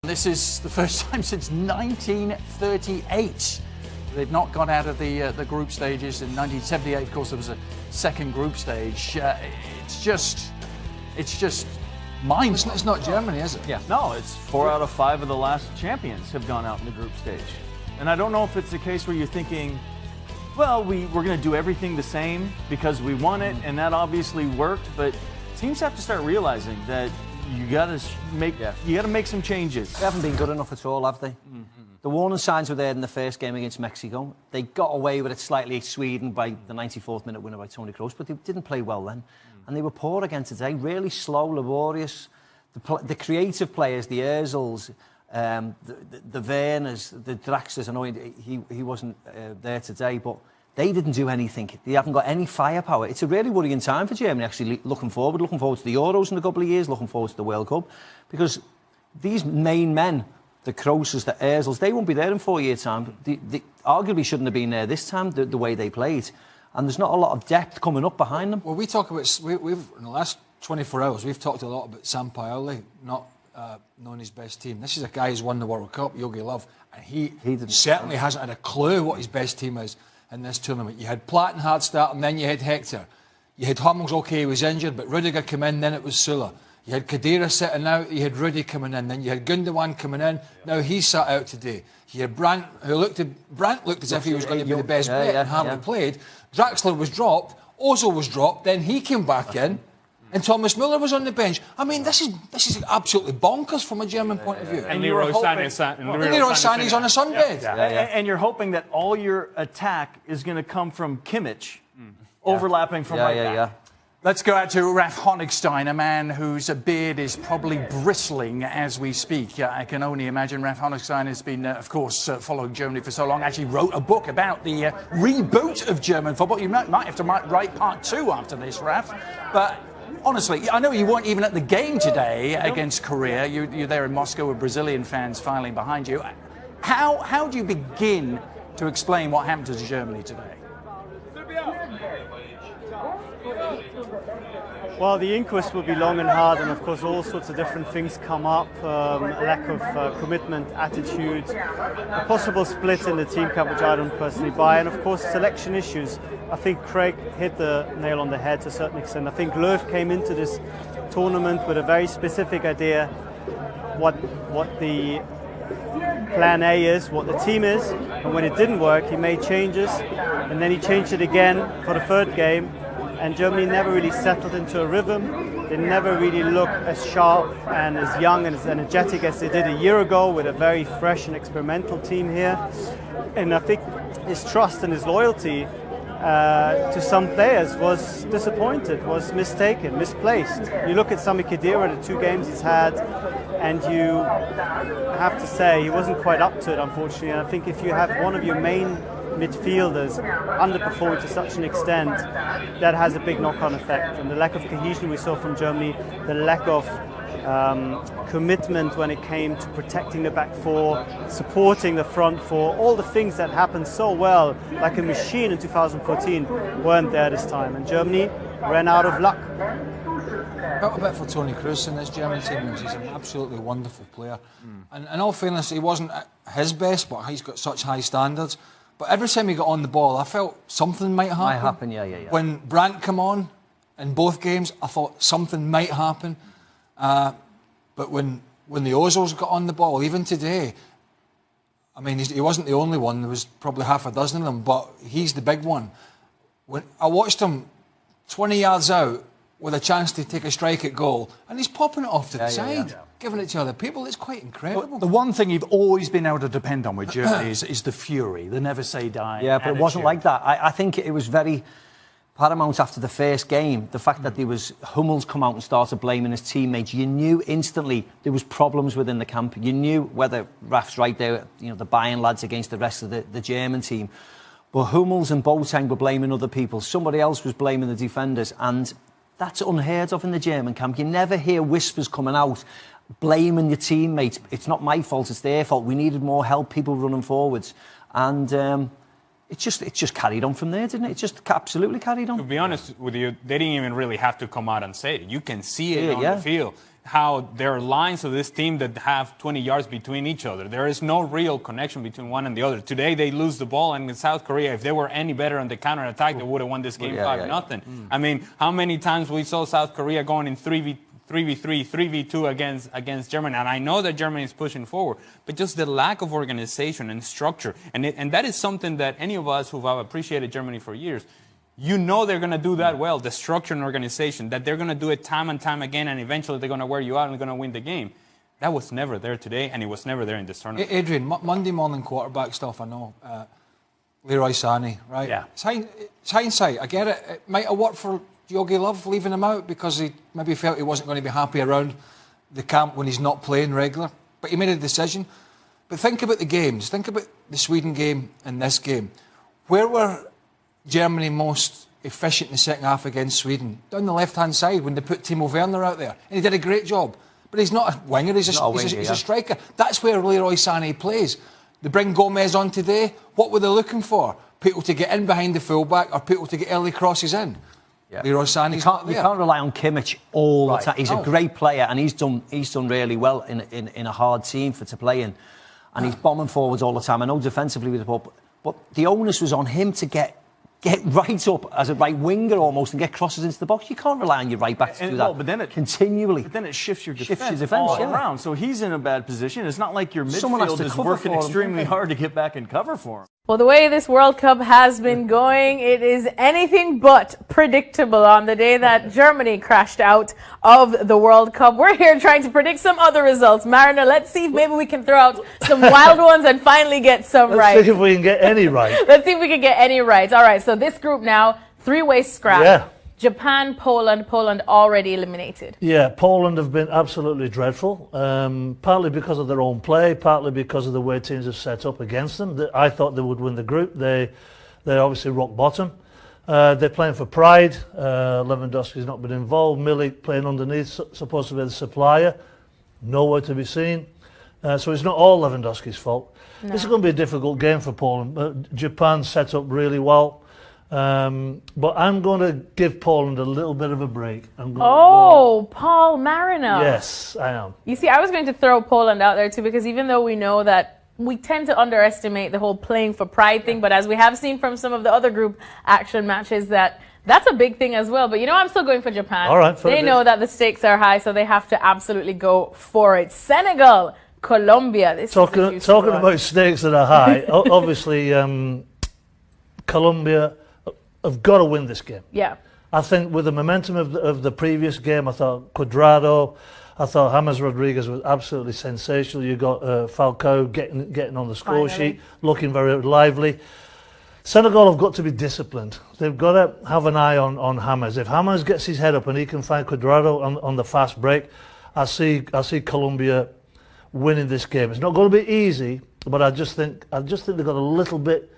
This is the first time since 1938 they've not got out of the group stages. In 1978, of course, there was a second group stage. It's just mind-blowing. It's not Germany, is it? Yeah. No, it's 4 out of 5 of the last champions have gone out in the group stage. And I don't know if it's a case where you're thinking, well, we're going to do everything the same because we won it, and that obviously worked. But teams have to start realizing that you got to make some changes. They haven't been good enough at all, have they? Mm-hmm. The warning signs were there in the first game against Mexico. They got away with it slightly, Sweden, by the 94th minute winner by Toni Kroos, but they didn't play well then. And they were poor again today, really slow, laborious. The creative players, the Ozils, the Werners, the Draxlers, I know he wasn't there today, but they didn't do anything. They haven't got any firepower. It's a really worrying time for Germany, actually, looking forward to the Euros in a couple of years, looking forward to the World Cup, because these main men, the Krooses, the Ozils, they won't be there in 4 years' time. They arguably shouldn't have been there this time, the way they played. And there's not a lot of depth coming up behind them. Well, we talk about, we've in the last 24 hours, we've talked a lot about Sampaoli not knowing his best team. This is a guy who's won the World Cup, Yogi Löw, and he certainly hasn't had a clue what his best team is in this tournament. You had Plattenhardt start, and then you had Hector. You had Hummels, okay, he was injured, but Rudiger came in, then it was Süle. You had Khedira sitting out, you had Rudy coming in, then you had Gundogan coming in, now he sat out today. You had Brandt, Brandt looked as if he was going to be the best bet and hardly played. Draxler was dropped, Ozil was dropped, then he came back in, and Thomas Müller was on the bench. I mean, this is absolutely bonkers from a German point of view. And Leroy Sané's on a sunbed. And you're hoping that all your attack is going to come from Kimmich, overlapping from right back. Let's go out to Ralf Honigstein, a man whose beard is probably bristling as we speak. I can only imagine. Ralf Honigstein has been, of course, following Germany for so long. Actually wrote a book about the reboot of German football. You might have to write part 2 after this, Ralf. But honestly, I know you weren't even at the game today against Korea. You're there in Moscow with Brazilian fans filing behind you. How do you begin to explain what happened to Germany today? Well, the inquest will be long and hard, and of course all sorts of different things come up, lack of commitment, attitude, a possible split in the team camp, which I don't personally buy, and of course selection issues. I think Craig hit the nail on the head to a certain extent. I think Löw came into this tournament with a very specific idea what the plan A is, what the team is, and when it didn't work he made changes, and then he changed it again for the third game. And Germany never really settled into a rhythm. They never really looked as sharp and as young and as energetic as they did a year ago with a very fresh and experimental team here. And I think his trust and his loyalty to some players was disappointed, was mistaken, misplaced. You look at Sami Khedira, the 2 games he's had, and you have to say he wasn't quite up to it, unfortunately. And I think if you have one of your main midfielders underperforming to such an extent, that has a big knock-on effect. And the lack of cohesion we saw from Germany, the lack of commitment when it came to protecting the back four, supporting the front four, all the things that happened so well, like a machine in 2014, weren't there this time. And Germany ran out of luck. A bit for Toni Kroos in this German team. He's an absolutely wonderful player. And in all fairness, he wasn't at his best, but he's got such high standards. But every time he got on the ball, I felt something might happen. Might happen, yeah. When Brandt came on in both games, I thought something might happen. But when the Ozils got on the ball, even today, I mean, he wasn't the only one. There was probably half a dozen of them, but he's the big one. When I watched him 20 yards out with a chance to take a strike at goal, and he's popping it off to the side. Giving it to other people, it's quite incredible. But the one thing you've always been able to depend on with Germany is the fury, the never say die. Yeah, but it wasn't like that. I think it was very paramount after the first game. The fact that there was Hummels come out and started blaming his teammates. You knew instantly there was problems within the camp. You knew whether Raf's right there, the Bayern lads against the rest of the German team. But Hummels and Boateng were blaming other people. Somebody else was blaming the defenders, and that's unheard of in the German camp. You never hear whispers coming out blaming your teammates. It's not my fault, it's their fault. We needed more help, people running forwards. And it just carried on from there, didn't it? It just absolutely carried on. To be honest with you, they didn't even really have to come out and say it. You can see it on yeah. the field, how there are lines of this team that have 20 yards between each other. There is no real connection between one and the other. Today they lose the ball, and in South Korea, if they were any better on the counterattack, they would have won this game 5-0. I mean, how many times we saw South Korea going in 3v3, 3v2 against Germany, and I know that Germany is pushing forward, but just the lack of organization and structure, and that is something that any of us who have appreciated Germany for years, you know they're going to do that well, the structure and organization, that they're going to do it time and time again, and eventually they're going to wear you out and they're going to win the game. That was never there today, and it was never there in this tournament. Adrian, Monday morning quarterback stuff, I know. Leroy Sané, right? Yeah. It's hindsight. I get it. It might have worked for Yogi Love leaving him out because he maybe felt he wasn't going to be happy around the camp when he's not playing regular. But he made a decision. But think about the games. Think about the Sweden game and this game. Where were Germany most efficient in the second half against Sweden? Down the left-hand side when they put Timo Werner out there. And he did a great job. But he's not a winger, he's a striker. That's where Leroy Sané plays. They bring Gomez on today. What were they looking for? People to get in behind the fullback or people to get early crosses in? Yeah. Leroy Sané. You can't rely on Kimmich all the time. He's a great player, and he's done really well in a hard team to play in. And he's bombing forwards all the time. I know defensively with the ball, but the onus was on him to get right up as a right winger almost and get crosses into the box. You can't rely on your right back to do that continually. But then it shifts your defense all around. So he's in a bad position. It's not like your midfield is working extremely hard to get back and cover for him. Well, the way this World Cup has been going, it is anything but predictable. On the day that Germany crashed out of the World Cup, we're here trying to predict some other results. Mariner, let's see if maybe we can throw out some wild ones and finally get some right. Let's see if we can get any right. Let's see if we can get any right. All right, so this group now, three-way scrap. Yeah. Japan, Poland already eliminated. Yeah, Poland have been absolutely dreadful, partly because of their own play, partly because of the way teams have set up against them. I thought they would win the group. They're obviously rock bottom. They're playing for pride. Lewandowski's not been involved. Milik playing underneath, supposed to be the supplier. Nowhere to be seen. So it's not all Lewandowski's fault. No. This is going to be a difficult game for Poland. Japan set up really well. But I'm going to give Poland a little bit of a break. Paul Mariner. Yes, I am. You see, I was going to throw Poland out there too, because even though we know that we tend to underestimate the whole playing for pride thing, but as we have seen from some of the other group action matches, that's a big thing as well. But I'm still going for Japan. All right, they know that the stakes are high, so they have to absolutely go for it. Senegal, Colombia. Talking about stakes that are high, obviously Colombia have got to win this game. Yeah. I think with the momentum of the previous game, I thought Cuadrado, I thought James Rodriguez was absolutely sensational. You got Falcao getting on the score sheet, looking very lively. Senegal have got to be disciplined. They've got to have an eye on James. If James gets his head up and he can find Cuadrado on the fast break, I see Colombia winning this game. It's not going to be easy, but I just think they've got a little bit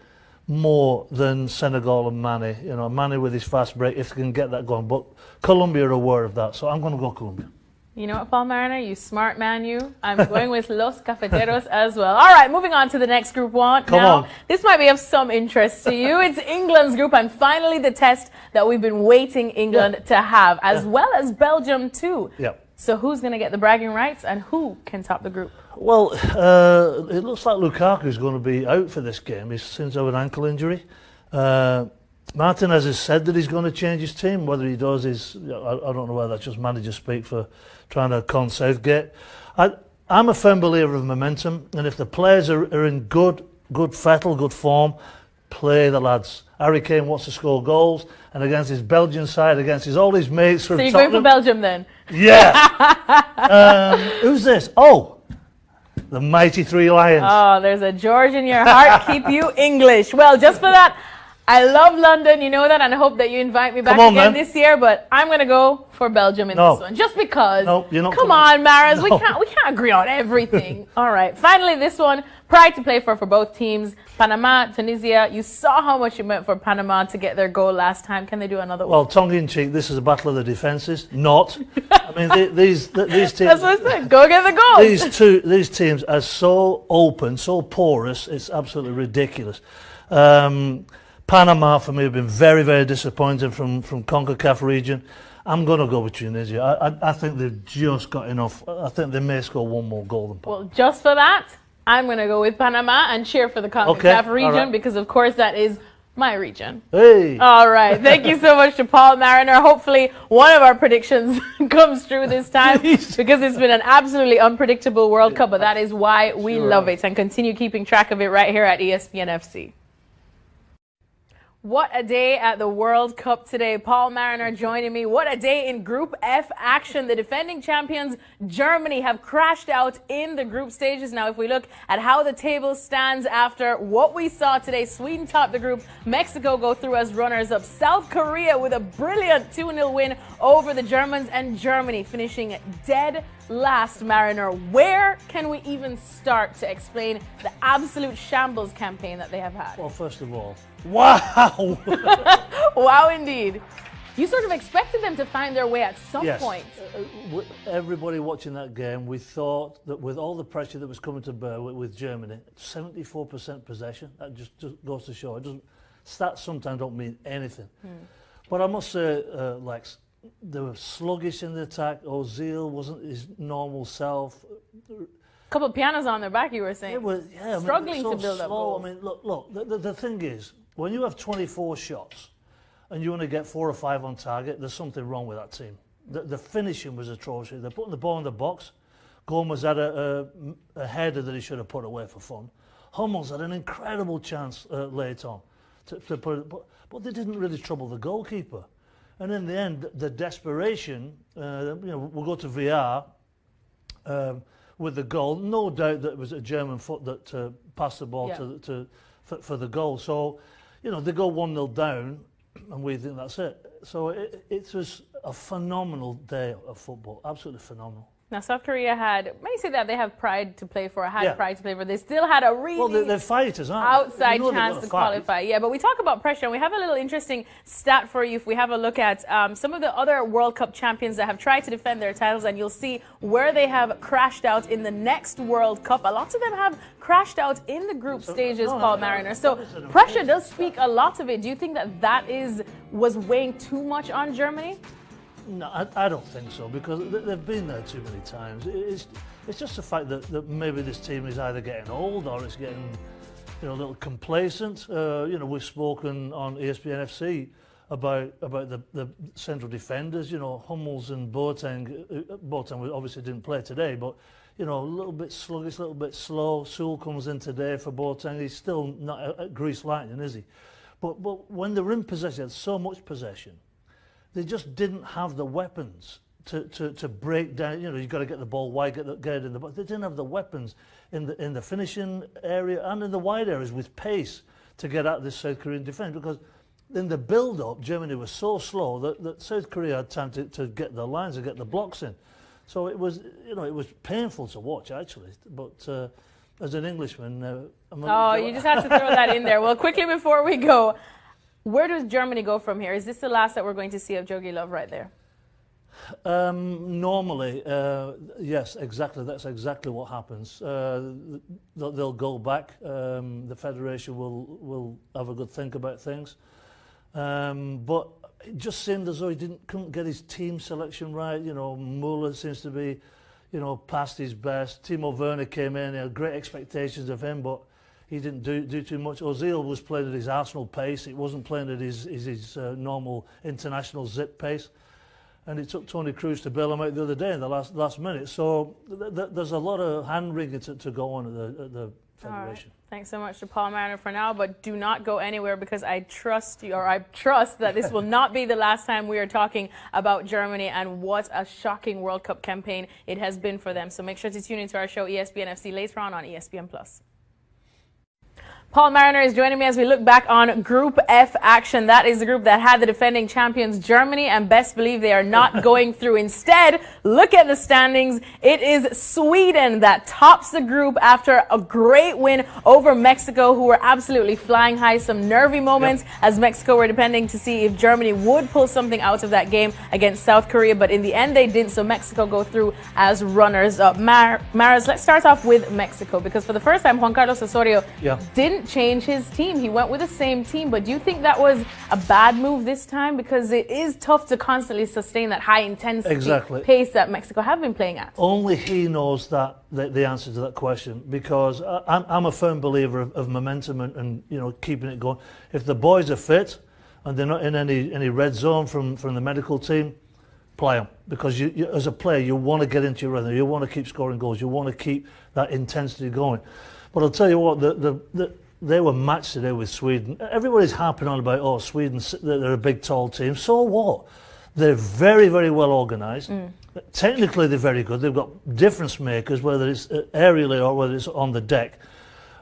more than Senegal and Mane. Mane with his fast break, if they can get that going. But Colombia are aware of that, so I'm going to go Colombia. You know what, Paul Mariner? You smart man, you. I'm going with Los Cafeteros as well. All right, moving on to the next group one. Come on. This might be of some interest to you. It's England's group, and finally the test that we've been waiting England to have, as well as Belgium too. Yeah. So who's going to get the bragging rights, and who can top the group? Well, it looks like Lukaku's going to be out for this game. He seems to have an ankle injury. Martinez has said that he's going to change his team. Whether he does is, I don't know whether that's just manager speak for trying to con Southgate. I'm a firm believer of momentum, and if the players are in good fettle, good form, play the lads. Harry Kane wants to score goals, and against his Belgian side, against all his mates from Tottenham. So you're going for Belgium then? Yeah. Who's this? Oh, the mighty Three Lions. Oh, there's a George in your heart. Keep you English. Well, just for that, I love London, you know that, and I hope that you invite me back again this year, but I'm going to go for Belgium in this one, just because. No, you're not. Come on, Maras, we can't agree on everything. All right, finally this one, pride to play for both teams. Panama, Tunisia, you saw how much it meant for Panama to get their goal last time. Can they do another one? Well, tongue-in-cheek, this is a battle of the defences. Not. I mean, these teams... That's what I said. Go get the goal. These teams are so open, so porous, it's absolutely ridiculous. Panama, for me, have been very, very disappointing from CONCACAF region. I'm going to go with Tunisia. I think they've just got enough. I think they may score one more goal than Panama. Well, just for that, I'm going to go with Panama and cheer for the CONCACAF region because, of course, that is my region. Hey! All right. Thank you so much to Paul Mariner. Hopefully, one of our predictions comes true this time because it's been an absolutely unpredictable World Cup, but that is why we love it and continue keeping track of it right here at ESPN FC. What a day at the World Cup today. Paul Mariner joining me. What a day in Group F action. The defending champions, Germany, have crashed out in the group stages. Now, if we look at how the table stands after what we saw today, Sweden topped the group. Mexico go through as runners-up. South Korea with a brilliant 2-0 win over the Germans, and Germany finishing dead last. Mariner, where can we even start to explain the absolute shambles campaign that they have had? Well, first of all, wow! Wow, indeed. You sort of expected them to find their way at some point. Everybody watching that game, we thought that with all the pressure that was coming to bear with Germany, 74% possession, that just goes to show. Stats sometimes don't mean anything. But I must say, Lex, they were sluggish in the attack. Ozil wasn't his normal self. Couple of pianos on their back, you were saying. It was, struggling so to build up goals. I mean, look. The thing is, when you have 24 shots and you only get 4 or 5 on target, there's something wrong with that team. The finishing was atrocious. They're putting the ball in the box. Gomez had a header that he should have put away for fun. Hummels had an incredible chance late on to put it, but they didn't really trouble the goalkeeper. And in the end, the desperation, we'll go to VR with the goal. No doubt that it was a German foot that passed the ball for the goal. So, they go 1-0 down, and we think that's it. So it was a phenomenal day of football, absolutely phenomenal. Now, South Korea may say that they have pride to play for, pride to play for. They still had a really they're fighters, aren't they? outside chance to qualify. Yeah, but we talk about pressure, and we have a little interesting stat for you if we have a look at some of the other World Cup champions that have tried to defend their titles, and you'll see where they have crashed out in the next World Cup. A lot of them have crashed out in the group stages, Paul Mariner. So pressure does speak a lot of it. Do you think that was weighing too much on Germany? No, I don't think so, because they've been there too many times. It's just the fact that maybe this team is either getting old or it's getting a little complacent. We've spoken on ESPN FC about the central defenders. Hummels and Boateng. Boateng obviously didn't play today, but a little bit sluggish, a little bit slow. Sewell comes in today for Boateng. He's still not at Grease Lightning, is he? But when they were in possession, had so much possession, they just didn't have the weapons to break down. You've got to get the ball wide, get it in the box. They didn't have the weapons in the finishing area and in the wide areas with pace to get at this South Korean defence, because in the build-up, Germany was so slow that South Korea had time to get the lines and get the blocks in. So it was painful to watch, actually. But as an Englishman, you just had to throw that in there. Well, quickly before we go, where does Germany go from here? Is this the last that we're going to see of Jogi Löw right there? Normally, yes, exactly. That's exactly what happens. They'll go back. The federation will have a good think about things. But it just seemed as though he couldn't get his team selection right. Muller seems to be, past his best. Timo Werner came in. He had great expectations of him, but he didn't do too much. Ozil was playing at his Arsenal pace. He wasn't playing at his normal international zip pace. And it took Toni Kroos to bail him out the other day in the last minute. So there's a lot of hand-wringing to go on at the federation. Right. Thanks so much to Paul Mariner for now, but do not go anywhere, because I trust you, or I trust that this will not be the last time we are talking about Germany, and what a shocking World Cup campaign it has been for them. So make sure to tune into our show ESPN FC later on ESPN+. Paul Mariner is joining me as we look back on Group F action. That is the group that had the defending champions Germany, and best believe they are not going through. Instead, look at the standings. It is Sweden that tops the group after a great win over Mexico, who were absolutely flying high. Some nervy moments as Mexico were depending to see if Germany would pull something out of that game against South Korea, but in the end they didn't, so Mexico go through as runners-up. Maris, let's start off with Mexico, because for the first time Juan Carlos Osorio didn't didn't change his team. He went with the same team. But do you think that was a bad move this time? Because it is tough to constantly sustain that high intensity pace that Mexico have been playing at. Only he knows the answer to that question, because I'm a firm believer of momentum and keeping it going. If the boys are fit and they're not in any red zone from the medical team, play them, because you as a player you want to get into your rhythm, you want to keep scoring goals, you want to keep that intensity going. But I'll tell you what, they were matched today with Sweden. Everybody's harping on about Sweden, they're a big tall team. So what? They're very, very well organised. Technically they're very good. They've got difference makers, whether it's aerially or whether it's on the deck,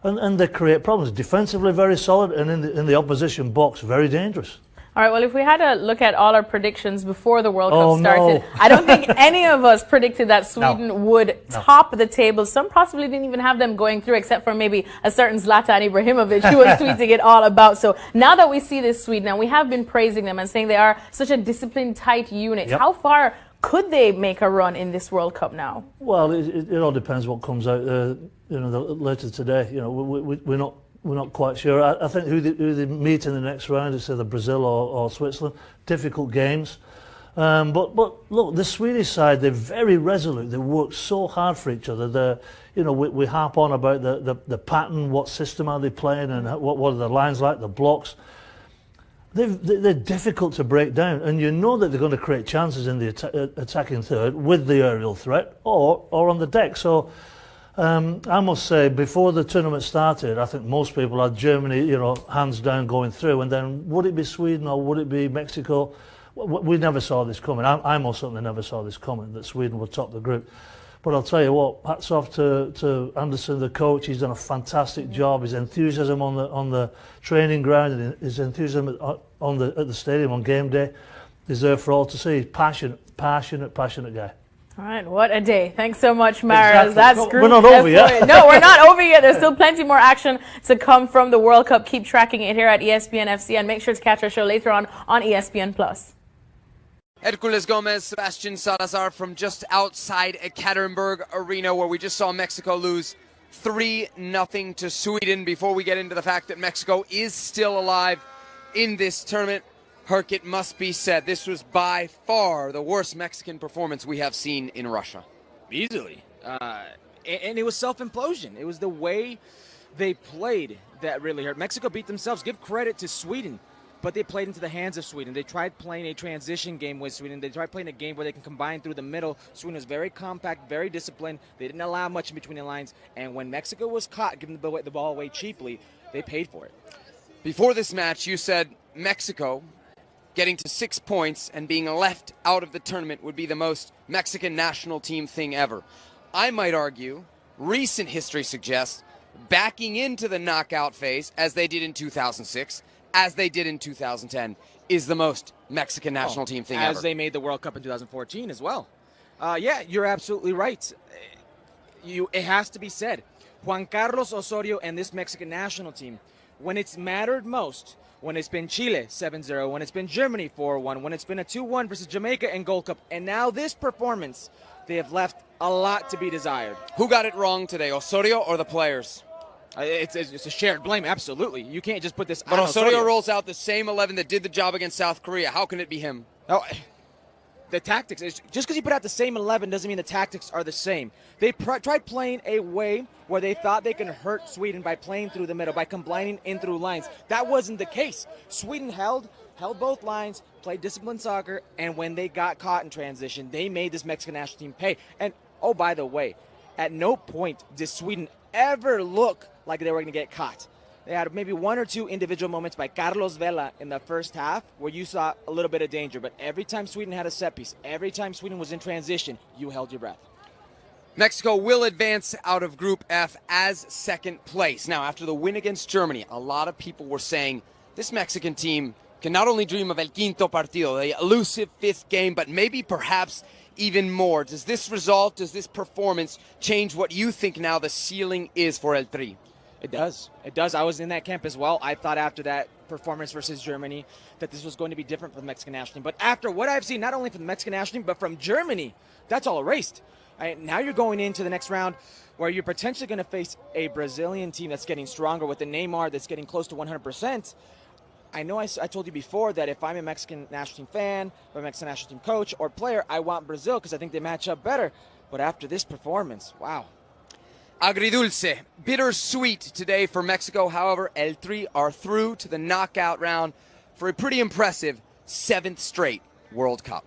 and they create problems. Defensively very solid, and in the opposition box very dangerous. All right, well, if we had a look at all our predictions before the World Cup started, I don't think any of us predicted that Sweden would top the table. Some possibly didn't even have them going through, except for maybe a certain Zlatan Ibrahimovic who was tweeting it all about. So now that we see this Sweden, and we have been praising them and saying they are such a disciplined, tight unit, how far could they make a run in this World Cup now? Well, it all depends what comes out later today. We're not quite sure. I think who they meet in the next round is either Brazil or Switzerland. Difficult games. But look, the Swedish side, they're very resolute. They work so hard for each other. We harp on about the pattern, what system are they playing, and what are the lines like, the blocks. They're difficult to break down, and you know that they're going to create chances in the attacking third with the aerial threat or on the deck. So I must say, before the tournament started, I think most people had Germany, hands down going through, and then would it be Sweden or would it be Mexico? We never saw this coming. I most certainly never saw this coming, that Sweden would top the group. But I'll tell you what, hats off to Anderson, the coach. He's done a fantastic job. His enthusiasm on the training ground and his enthusiasm at the stadium on game day is there for all to see. He's passionate guy. All right, what a day. Thanks so much, Maras. That's Group We're not over yet. No, we're not over yet. There's still plenty more action to come from the World Cup. Keep tracking it here at ESPN FC, and make sure to catch our show later on ESPN+. Hercules Gomez, Sebastian Salazar from just outside Ekaterinburg Arena, where we just saw Mexico lose 3-0 to Sweden. Before we get into the fact that Mexico is still alive in this tournament, Herc, it must be said, this was by far the worst Mexican performance we have seen in Russia. Easily. And it was self-implosion. It was the way they played that really hurt. Mexico beat themselves. Give credit to Sweden, but they played into the hands of Sweden. They tried playing a transition game with Sweden. They tried playing a game where they can combine through the middle. Sweden was very compact, very disciplined. They didn't allow much in between the lines. And when Mexico was caught giving the ball away cheaply, they paid for it. Before this match, you said Mexico getting to 6 points and being left out of the tournament would be the most Mexican national team thing ever. I might argue, recent history suggests, backing into the knockout phase, as they did in 2006, as they did in 2010, is the most Mexican national team thing ever. As they made the World Cup in 2014 as well. Yeah, you're absolutely right. It has to be said. Juan Carlos Osorio and this Mexican national team, when it's mattered most, when it's been Chile 7-0, when it's been Germany 4-1, when it's been a 2-1 versus Jamaica in Gold Cup, and now this performance, they have left a lot to be desired. Who got it wrong today, Osorio or the players? It's a shared blame, absolutely. You can't just put this on But Osorio rolls out the same 11 that did the job against South Korea. How can it be him? Oh, the tactics, just because you put out the same 11 doesn't mean the tactics are the same. They tried playing a way where they thought they can hurt Sweden by playing through the middle, by combining in through lines. That wasn't the case. Sweden held both lines, played disciplined soccer, and when they got caught in transition, they made this Mexican national team pay. And, oh, by the way, at no point did Sweden ever look like they were going to get caught. They had maybe one or two individual moments by Carlos Vela in the first half where you saw a little bit of danger. But every time Sweden had a set piece, every time Sweden was in transition, you held your breath. Mexico will advance out of Group F as second place. Now, after the win against Germany, a lot of people were saying this Mexican team can not only dream of El Quinto Partido, the elusive fifth game, but maybe perhaps even more. Does this result, does this performance change what you think now the ceiling is for El Tri? It does. It does. I was in that camp as well. I thought after that performance versus Germany that this was going to be different for the Mexican national team. But after what I've seen, not only from the Mexican national team, but from Germany, that's all erased. Now you're going into the next round where you're potentially going to face a Brazilian team that's getting stronger with the Neymar that's getting close to 100%. I know I told you before that if I'm a Mexican national team fan, or a Mexican national team coach or player, I want Brazil because I think they match up better. But after this performance, wow. Agridulce, bittersweet today for Mexico. However, El Tri are through to the knockout round for a pretty impressive 7th straight World Cup.